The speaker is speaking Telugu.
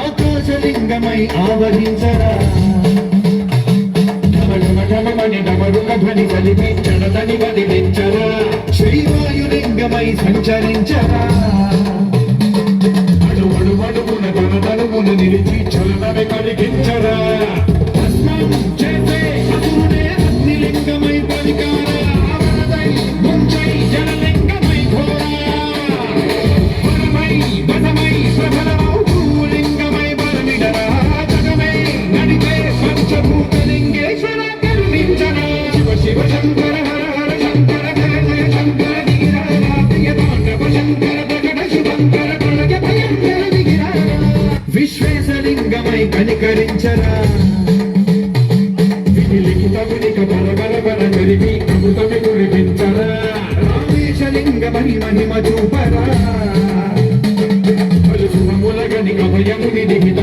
ఆకాశలింగమై ఆవరించరా ధ్వని కలిపి చడతని వదిలించరా శ్రీవాయులింగమై సంచరించరా అడుగున తనువును నిలిచి చలనమే కలిగించరా చేసే అసురుడే అగ్నిలింగమై పలికారా ముంచై జలలింగమై ఘోరా వరమై ప్రబలమౌ భూలింగమై బలమిడరా జగమై నడిపే పంచభూతలింగేశ్వర శివ శంకర హర హర శంకర జయ జయ శంకర దిగిరారా ప్రియతాండవ శంకర ప్రకట శుభంకర ప్రళయ భయంకర దిగిరారా విశ్వేశలింగమై కనికరించరా విలిఖిత విలిక బల బల బల జరిపి అమృతమి కురిపించరా రామేశలింగమై మహిమ చూపరా శుభములగని అభయముని లిఖిత